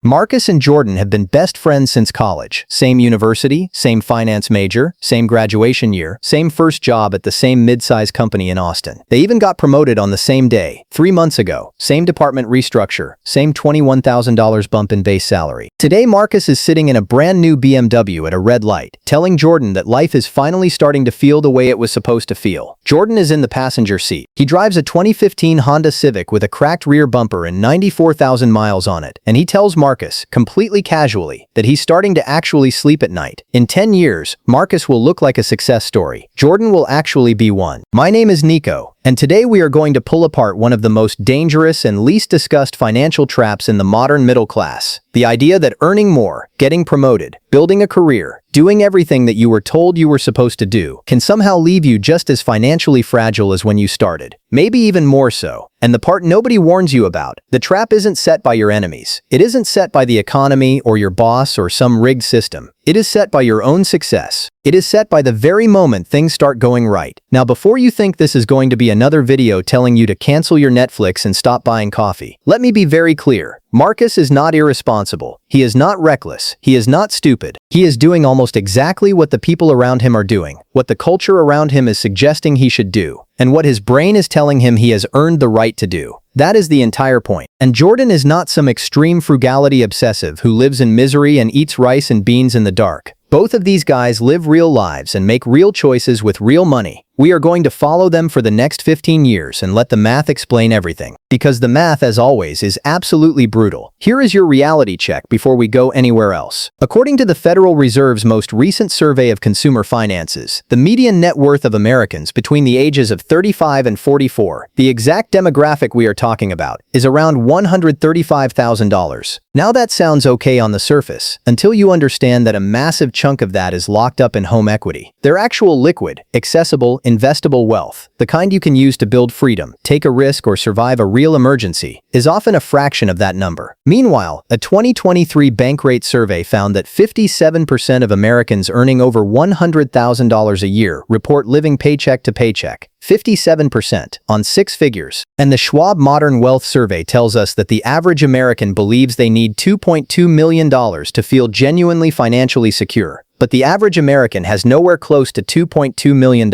Marcus and Jordan have been best friends since college. Same university, same finance major, same graduation year, same first job at the same mid-size company in Austin. They even got promoted on the same day, 3 months ago. Same department restructure, same $21,000 bump in base salary. Today Marcus is sitting in a brand new BMW at a red light, telling Jordan that life is finally starting to feel the way it was supposed to feel. Jordan is in the passenger seat. He drives a 2015 Honda Civic with a cracked rear bumper and 94,000 miles on it, and he tells Marcus, completely casually, that he's starting to actually sleep at night. In 10 years, Marcus will look like a success story. Jordan will actually be one. My name is Nico, and today we are going to pull apart one of the most dangerous and least discussed financial traps in the modern middle class. The idea that earning more, getting promoted, building a career, doing everything that you were told you were supposed to do can somehow leave you just as financially fragile as when you started. Maybe even more so. And the part nobody warns you about, the trap isn't set by your enemies. It isn't set by the economy or your boss or some rigged system. It is set by your own success. It is set by the very moment things start going right. Now, before you think this is going to be another video telling you to cancel your Netflix and stop buying coffee, let me be very clear. Marcus is not irresponsible. He is not reckless. He is not stupid. He is doing almost exactly what the people around him are doing, what the culture around him is suggesting he should do, and what his brain is telling him he has earned the right to do. That is the entire point. And Jordan is not some extreme frugality obsessive who lives in misery and eats rice and beans in the dark. Both of these guys live real lives and make real choices with real money. We are going to follow them for the next 15 years and let the math explain everything. Because the math, as always, is absolutely brutal. Here is your reality check before we go anywhere else. According to the Federal Reserve's most recent survey of consumer finances, the median net worth of Americans between the ages of 35 and 44, the exact demographic we are talking about, is around $135,000. Now that sounds okay on the surface, until you understand that a massive chunk of that is locked up in home equity. Their actual liquid, accessible, investable wealth, the kind you can use to build freedom, take a risk, or survive a real emergency, is often a fraction of that number. Meanwhile, a 2023 Bankrate survey found that 57% of Americans earning over $100,000 a year report living paycheck to paycheck. 57% on 6 figures. And the Schwab Modern Wealth Survey tells us that the average American believes they need $2.2 million to feel genuinely financially secure. But the average American has nowhere close to $2.2 million.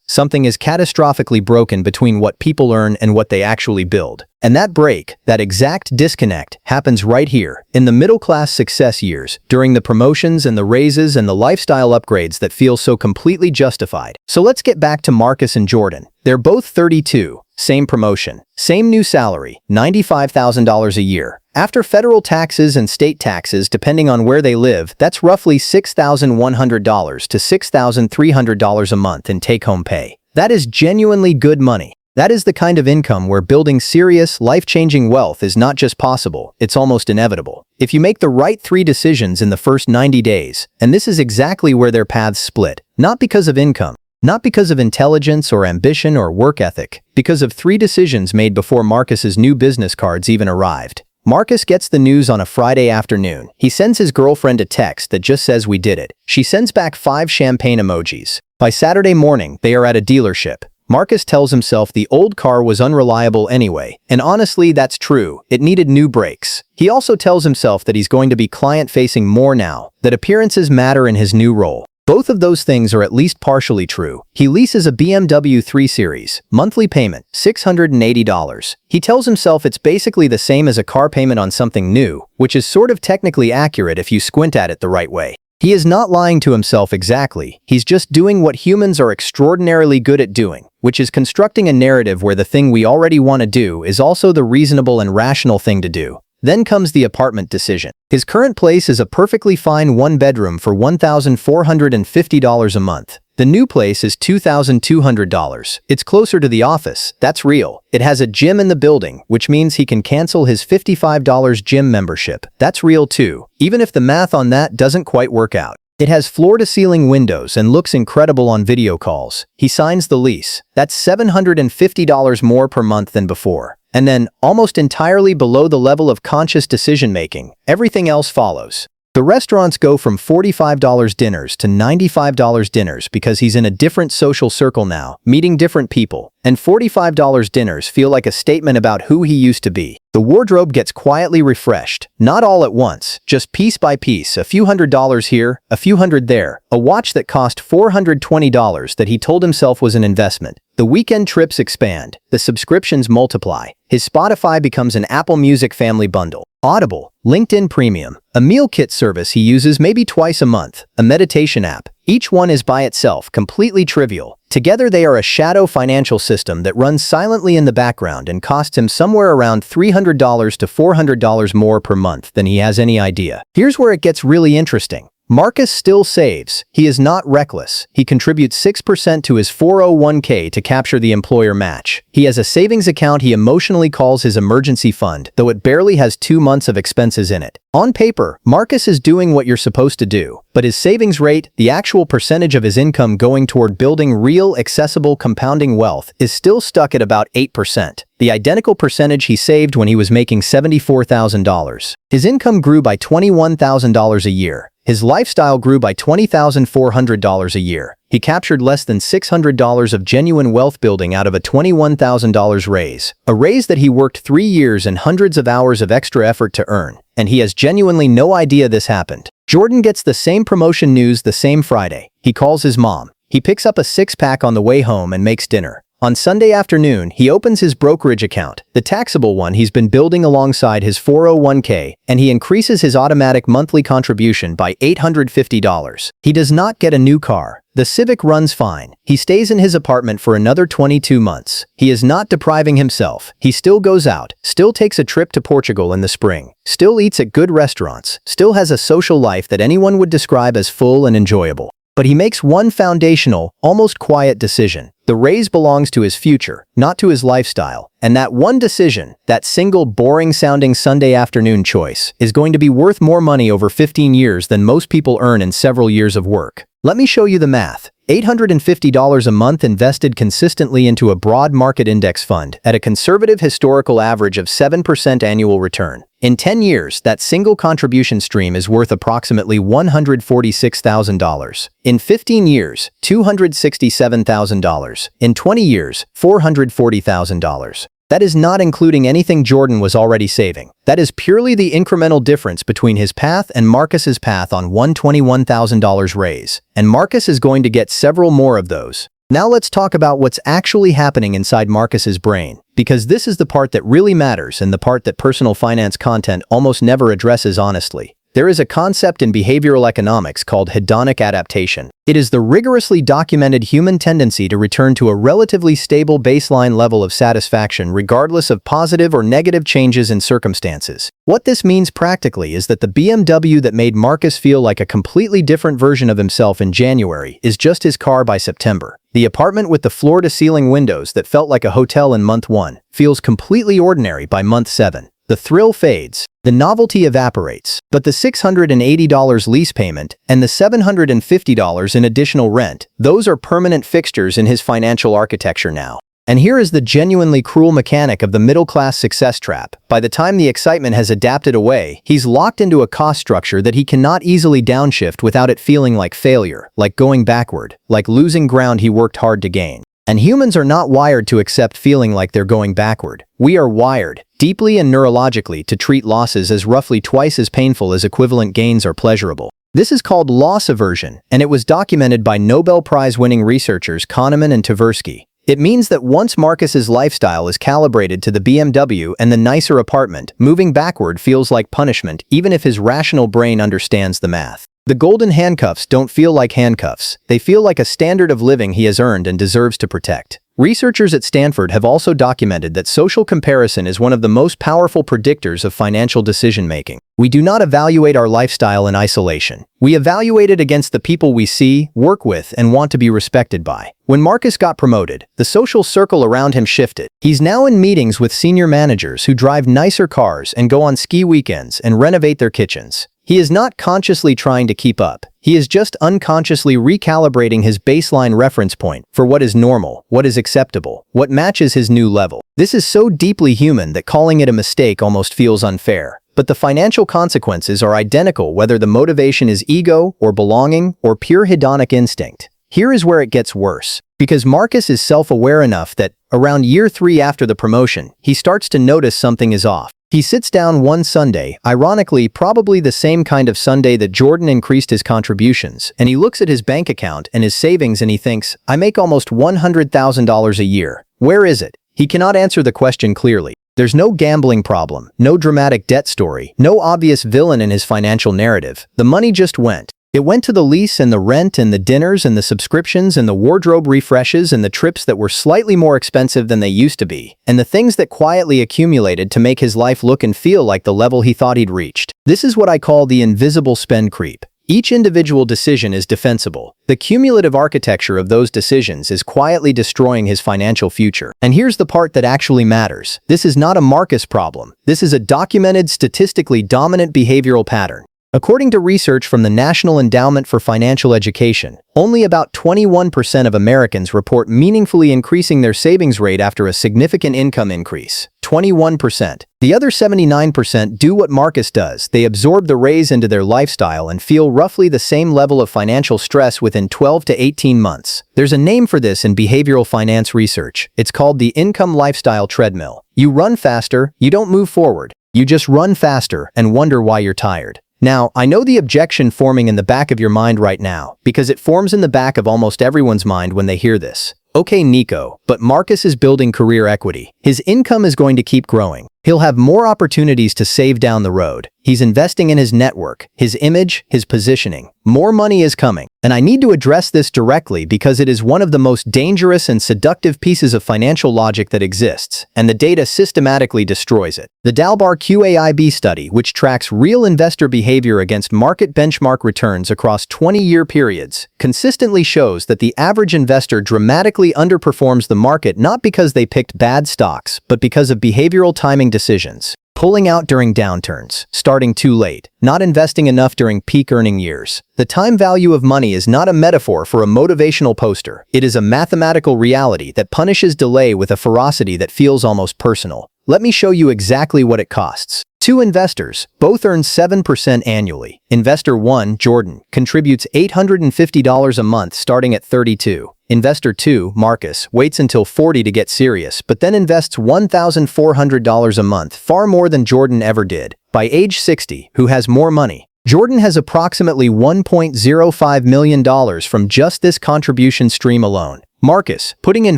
Something is catastrophically broken between what people earn and what they actually build. And that break, that exact disconnect, happens right here, in the middle-class success years, during the promotions and the raises and the lifestyle upgrades that feel so completely justified. So let's get back to Marcus and Jordan. They're both 32, same promotion, same new salary, $95,000 a year. After federal taxes and state taxes, depending on where they live, that's roughly $6,100 to $6,300 a month in take-home pay. That is genuinely good money. That is the kind of income where building serious, life-changing wealth is not just possible, it's almost inevitable. If you make the right 3 decisions in the first 90 days, and this is exactly where their paths split, not because of income, not because of intelligence or ambition or work ethic, because of 3 decisions made before Marcus's new business cards even arrived. Marcus gets the news on a Friday afternoon. He sends his girlfriend a text that just says "we did it." She sends back 5 champagne emojis. By Saturday morning, they are at a dealership. Marcus tells himself the old car was unreliable anyway, and honestly, that's true. It needed new brakes. He also tells himself that he's going to be client-facing more now, that appearances matter in his new role. Both of those things are at least partially true. He leases a BMW 3 Series, monthly payment, $680. He tells himself it's basically the same as a car payment on something new, which is sort of technically accurate if you squint at it the right way. He is not lying to himself exactly, he's just doing what humans are extraordinarily good at doing, which is constructing a narrative where the thing we already want to do is also the reasonable and rational thing to do. Then comes the apartment decision. His current place is a perfectly fine 1-bedroom for $1,450 a month. The new place is $2,200. It's closer to the office, that's real. It has a gym in the building, which means he can cancel his $55 gym membership. That's real too, even if the math on that doesn't quite work out. It has floor-to-ceiling windows and looks incredible on video calls. He signs the lease. That's $750 more per month than before. And then, almost entirely below the level of conscious decision-making, everything else follows. The restaurants go from $45 dinners to $95 dinners because he's in a different social circle now, meeting different people, and $45 dinners feel like a statement about who he used to be. The wardrobe gets quietly refreshed, not all at once, just piece by piece, a few $100 here, a few hundred there, a watch that cost $420 that he told himself was an investment. The weekend trips expand, the subscriptions multiply. His Spotify becomes an Apple Music family bundle. Audible, LinkedIn Premium, a meal kit service he uses maybe twice a month, a meditation app. Each one is by itself completely trivial. Together they are a shadow financial system that runs silently in the background and costs him somewhere around $300 to $400 more per month than he has any idea. Here's where it gets really interesting. Marcus still saves. He is not reckless. He contributes 6% to his 401k to capture the employer match. He has a savings account he emotionally calls his emergency fund, though it barely has 2 months of expenses in it. On paper, Marcus is doing what you're supposed to do, but his savings rate, the actual percentage of his income going toward building real, accessible, compounding wealth, is still stuck at about 8%, the identical percentage he saved when he was making $74,000. His income grew by $21,000 a year. His lifestyle grew by $20,400 a year. He captured less than $600 of genuine wealth building out of a $21,000 raise, a raise that he worked 3 years and hundreds of hours of extra effort to earn, and he has genuinely no idea this happened. Jordan gets the same promotion news the same Friday. He calls his mom. He picks up a 6-pack on the way home and makes dinner. On Sunday afternoon, he opens his brokerage account, the taxable one he's been building alongside his 401k, and he increases his automatic monthly contribution by $850. He does not get a new car. The Civic runs fine. He stays in his apartment for another 22 months. He is not depriving himself. He still goes out, still takes a trip to Portugal in the spring, still eats at good restaurants, still has a social life that anyone would describe as full and enjoyable. But he makes one foundational, almost quiet decision. The raise belongs to his future, not to his lifestyle. And that one decision, that single boring-sounding Sunday afternoon choice, is going to be worth more money over 15 years than most people earn in several years of work. Let me show you the math. $850 a month invested consistently into a broad market index fund at a conservative historical average of 7% annual return. In 10 years, that single contribution stream is worth approximately $146,000. In 15 years, $267,000. In 20 years, $440,000. That is not including anything Jordan was already saving. That is purely the incremental difference between his path and Marcus's path on one $21,000 raise. And Marcus is going to get several more of those. Now let's talk about what's actually happening inside Marcus's brain, because this is the part that really matters and the part that personal finance content almost never addresses honestly. There is a concept in behavioral economics called hedonic adaptation. It is the rigorously documented human tendency to return to a relatively stable baseline level of satisfaction regardless of positive or negative changes in circumstances. What this means practically is that the BMW that made Marcus feel like a completely different version of himself in January is just his car by September. The apartment with the floor-to-ceiling windows that felt like a hotel in month 1 feels completely ordinary by month 7. The thrill fades, the novelty evaporates, but the $680 lease payment and the $750 in additional rent, those are permanent fixtures in his financial architecture now. And here is the genuinely cruel mechanic of the middle-class success trap. By the time the excitement has adapted away, he's locked into a cost structure that he cannot easily downshift without it feeling like failure, like going backward, like losing ground he worked hard to gain. And humans are not wired to accept feeling like they're going backward. We are wired, deeply and neurologically, to treat losses as roughly twice as painful as equivalent gains are pleasurable. This is called loss aversion, and it was documented by Nobel Prize-winning researchers Kahneman and Tversky. It means that once Marcus's lifestyle is calibrated to the BMW and the nicer apartment, moving backward feels like punishment even if his rational brain understands the math. The golden handcuffs don't feel like handcuffs. They feel like a standard of living he has earned and deserves to protect. Researchers at Stanford have also documented that social comparison is one of the most powerful predictors of financial decision-making. We do not evaluate our lifestyle in isolation. We evaluate it against the people we see, work with, and want to be respected by. When Marcus got promoted, the social circle around him shifted. He's now in meetings with senior managers who drive nicer cars and go on ski weekends and renovate their kitchens. He is not consciously trying to keep up. He is just unconsciously recalibrating his baseline reference point for what is normal, what is acceptable, what matches his new level. This is so deeply human that calling it a mistake almost feels unfair. But the financial consequences are identical whether the motivation is ego or belonging or pure hedonic instinct. Here is where it gets worse. Because Marcus is self-aware enough that, around year 3 after the promotion, he starts to notice something is off. He sits down one Sunday, ironically probably the same kind of Sunday that Jordan increased his contributions, and he looks at his bank account and his savings and he thinks, I make almost $100,000 a year. Where is it? He cannot answer the question clearly. There's no gambling problem, no dramatic debt story, no obvious villain in his financial narrative. The money just went. It went to the lease and the rent and the dinners and the subscriptions and the wardrobe refreshes and the trips that were slightly more expensive than they used to be, and the things that quietly accumulated to make his life look and feel like the level he thought he'd reached. This is what I call the invisible spend creep. Each individual decision is defensible. The cumulative architecture of those decisions is quietly destroying his financial future. And here's the part that actually matters. This is not a Marcus problem. This is a documented, statistically dominant behavioral pattern. According to research from the National Endowment for Financial Education, only about 21% of Americans report meaningfully increasing their savings rate after a significant income increase. 21%. The other 79% do what Marcus does. They absorb the raise into their lifestyle and feel roughly the same level of financial stress within 12 to 18 months. There's a name for this in behavioral finance research. It's called the income lifestyle treadmill. You run faster, you don't move forward. You just run faster and wonder why you're tired. Now, I know the objection forming in the back of your mind right now, because it forms in the back of almost everyone's mind when they hear this. Okay, Nico, but Marcus is building career equity. His income is going to keep growing. He'll have more opportunities to save down the road. He's investing in his network, his image, his positioning. More money is coming. And I need to address this directly because it is one of the most dangerous and seductive pieces of financial logic that exists, and the data systematically destroys it. The Dalbar QAIB study, which tracks real investor behavior against market benchmark returns across 20-year periods, consistently shows that the average investor dramatically underperforms the market not because they picked bad stocks, but because of behavioral timing decisions. Pulling out during downturns, starting too late, not investing enough during peak earning years. The time value of money is not a metaphor for a motivational poster. It is a mathematical reality that punishes delay with a ferocity that feels almost personal. Let me show you exactly what it costs. Two investors, both earn 7% annually. Investor 1, Jordan, contributes $850 a month starting at 32. Investor 2, Marcus, waits until 40 to get serious, but then invests $1,400 a month, far more than Jordan ever did. By age 60, who has more money? Jordan has approximately $1.05 million from just this contribution stream alone. Marcus, putting in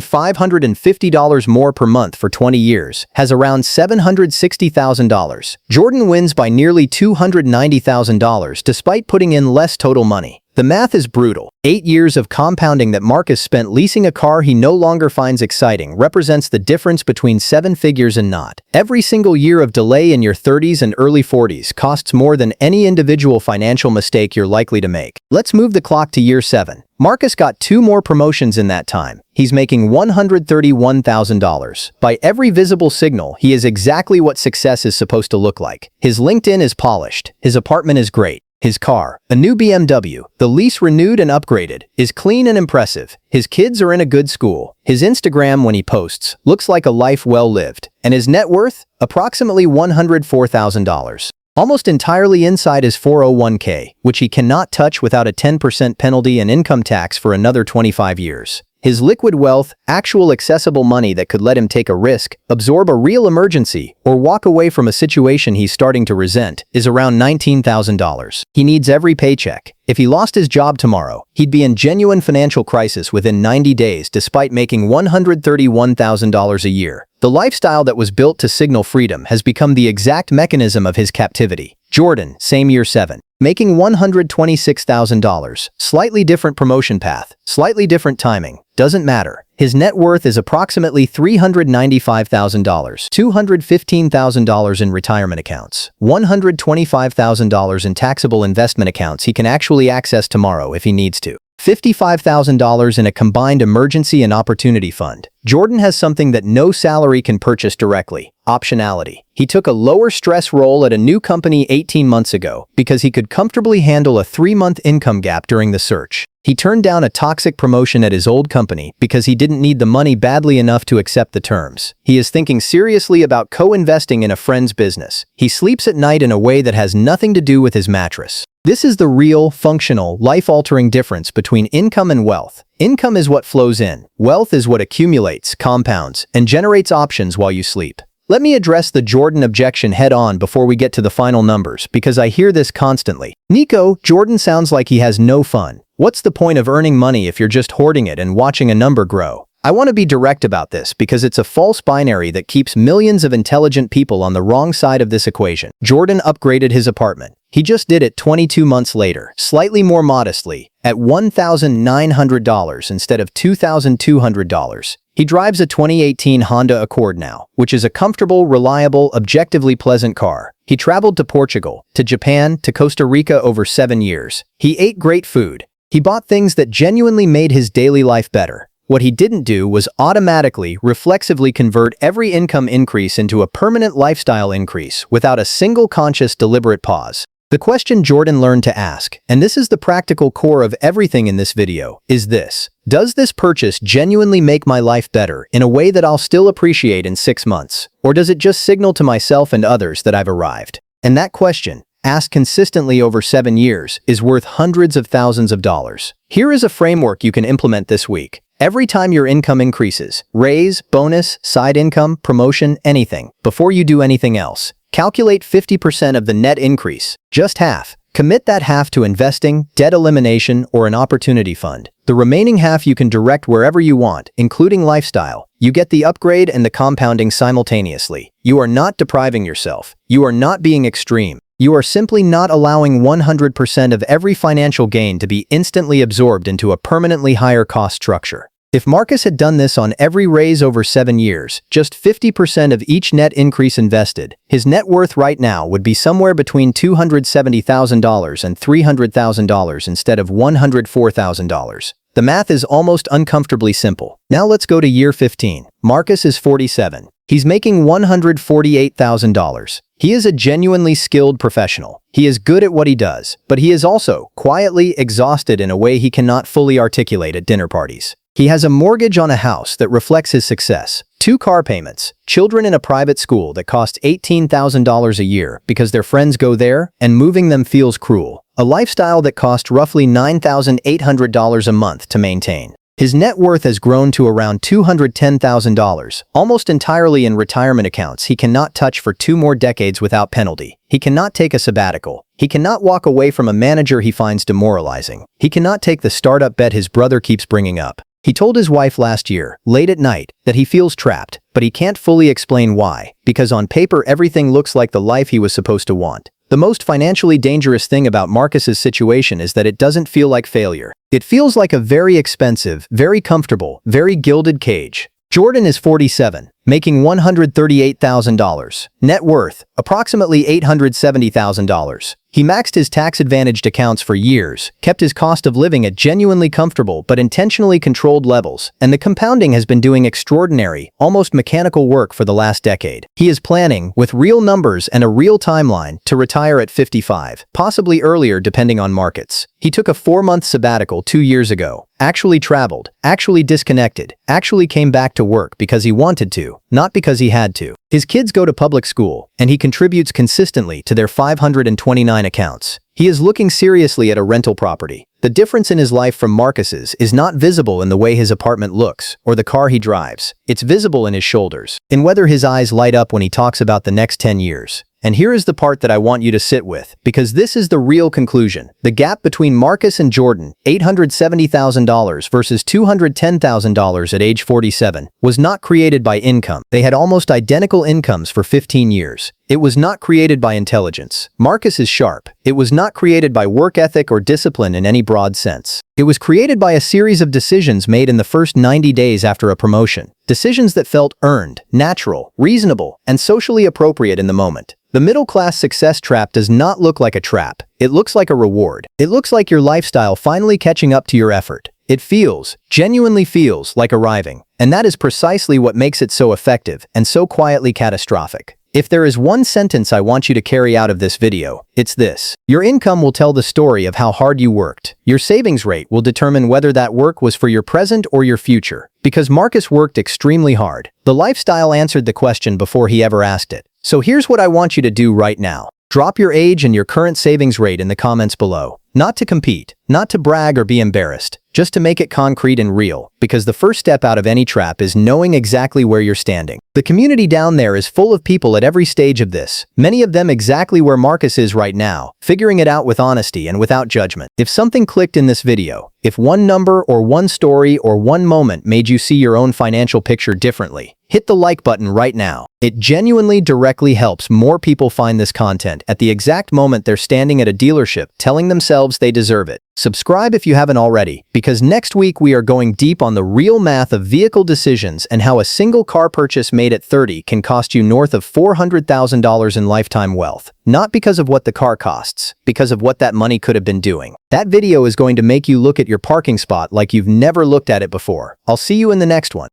$550 more per month for 20 years, has around $760,000. Jordan wins by nearly $290,000 despite putting in less total money. The math is brutal. 8 years of compounding that Marcus spent leasing a car he no longer finds exciting represents the difference between 7 figures and not. Every single year of delay in your 30s and early 40s costs more than any individual financial mistake you're likely to make. Let's move the clock to year 7. Marcus got 2 more promotions in that time. He's making $131,000. By every visible signal, he is exactly what success is supposed to look like. His LinkedIn is polished. His apartment is great. His car, a new BMW, the lease renewed and upgraded, is clean and impressive. His kids are in a good school. His Instagram, when he posts, looks like a life well lived. And his net worth? Approximately $104,000. Almost entirely inside his 401k, which he cannot touch without a 10% penalty and income tax for another 25 years. His liquid wealth, actual accessible money that could let him take a risk, absorb a real emergency, or walk away from a situation he's starting to resent, is around $19,000. He needs every paycheck. If he lost his job tomorrow, he'd be in genuine financial crisis within 90 days despite making $131,000 a year. The lifestyle that was built to signal freedom has become the exact mechanism of his captivity. Jordan, same year 7. Making $126,000. Slightly different promotion path, slightly different timing. Doesn't matter. His net worth is approximately $395,000, $215,000 in retirement accounts, $125,000 in taxable investment accounts he can actually access tomorrow if he needs to, $55,000 in a combined emergency and opportunity fund. Jordan has something that no salary can purchase directly: optionality. He took a lower-stress role at a new company 18 months ago because he could comfortably handle a 3-month income gap during the search. He turned down a toxic promotion at his old company because he didn't need the money badly enough to accept the terms. He is thinking seriously about co-investing in a friend's business. He sleeps at night in a way that has nothing to do with his mattress. This is the real, functional, life-altering difference between income and wealth. Income is what flows in. Wealth is what accumulates, compounds, and generates options while you sleep. Let me address the Jordan objection head-on before we get to the final numbers, because I hear this constantly. Nico, Jordan sounds like he has no fun. What's the point of earning money if you're just hoarding it and watching a number grow? I want to be direct about this because it's a false binary that keeps millions of intelligent people on the wrong side of this equation. Jordan upgraded his apartment. He just did it 22 months later, slightly more modestly, at $1,900 instead of $2,200. He drives a 2018 Honda Accord now, which is a comfortable, reliable, objectively pleasant car. He traveled to Portugal, to Japan, to Costa Rica over 7 years. He ate great food. He bought things that genuinely made his daily life better. What he didn't do was automatically, reflexively convert every income increase into a permanent lifestyle increase without a single conscious, deliberate pause. The question Jordan learned to ask, and this is the practical core of everything in this video, is this: does this purchase genuinely make my life better in a way that I'll still appreciate in 6 months? Or does it just signal to myself and others that I've arrived? And that question, asked consistently over 7 years, is worth hundreds of thousands of dollars. Here is a framework you can implement this week. Every time your income increases, raise, bonus, side income, promotion, anything, before you do anything else, calculate 50% of the net increase, just half. Commit that half to investing, debt elimination, or an opportunity fund. The remaining half you can direct wherever you want, including lifestyle. You get the upgrade and the compounding simultaneously. You are not depriving yourself. You are not being extreme. You are simply not allowing 100% of every financial gain to be instantly absorbed into a permanently higher cost structure. If Marcus had done this on every raise over 7 years, just 50% of each net increase invested, his net worth right now would be somewhere between $270,000 and $300,000 instead of $104,000. The math is almost uncomfortably simple. Now let's go to year 15. Marcus is 47. He's making $148,000. He is a genuinely skilled professional. He is good at what he does, but he is also quietly exhausted in a way he cannot fully articulate at dinner parties. He has a mortgage on a house that reflects his success, 2 car payments, children in a private school that costs $18,000 a year because their friends go there, and moving them feels cruel, a lifestyle that costs roughly $9,800 a month to maintain. His net worth has grown to around $210,000, almost entirely in retirement accounts he cannot touch for 2 more decades without penalty. He cannot take a sabbatical. He cannot walk away from a manager he finds demoralizing. He cannot take the startup bet his brother keeps bringing up. He told his wife last year, late at night, that he feels trapped, but he can't fully explain why, because on paper everything looks like the life he was supposed to want. The most financially dangerous thing about Marcus's situation is that it doesn't feel like failure. It feels like a very expensive, very comfortable, very gilded cage. Jordan is 47, making $138,000. Net worth, approximately $870,000. He maxed his tax-advantaged accounts for years, kept his cost of living at genuinely comfortable but intentionally controlled levels, and the compounding has been doing extraordinary, almost mechanical work for the last decade. He is planning, with real numbers and a real timeline, to retire at 55, possibly earlier depending on markets. He took a 4-month sabbatical 2 years ago, actually traveled, actually disconnected, actually came back to work because he wanted to, not because he had to. His kids go to public school, and he contributes consistently to their 529 accounts. He is looking seriously at a rental property. The difference in his life from Marcus's is not visible in the way his apartment looks or the car he drives. It's visible in his shoulders, in whether his eyes light up when he talks about the next 10 years. And here is the part that I want you to sit with, because this is the real conclusion. The gap between Marcus and Jordan, $870,000 versus $210,000 at age 47, was not created by income. They had almost identical incomes for 15 years. It was not created by intelligence. Marcus is sharp. It was not created by work ethic or discipline in any broad sense. It was created by a series of decisions made in the first 90 days after a promotion. Decisions that felt earned, natural, reasonable, and socially appropriate in the moment. The middle-class success trap does not look like a trap. It looks like a reward. It looks like your lifestyle finally catching up to your effort. It feels, genuinely feels, like arriving. And that is precisely what makes it so effective and so quietly catastrophic. If there is one sentence I want you to carry out of this video, it's this. Your income will tell the story of how hard you worked. Your savings rate will determine whether that work was for your present or your future. Because Marcus worked extremely hard. The lifestyle answered the question before he ever asked it. So here's what I want you to do right now. Drop your age and your current savings rate in the comments below. Not to compete, not to brag or be embarrassed, just to make it concrete and real, because the first step out of any trap is knowing exactly where you're standing. The community down there is full of people at every stage of this, many of them exactly where Marcus is right now, figuring it out with honesty and without judgment. If something clicked in this video, if one number or one story or one moment made you see your own financial picture differently, hit the like button right now. It genuinely directly helps more people find this content at the exact moment they're standing at a dealership telling themselves they deserve it. Subscribe if you haven't already, because next week we are going deep on the real math of vehicle decisions and how a single car purchase made at 30 can cost you north of $400,000 in lifetime wealth. Not because of what the car costs, because of what that money could have been doing. That video is going to make you look at your parking spot like you've never looked at it before. I'll see you in the next one.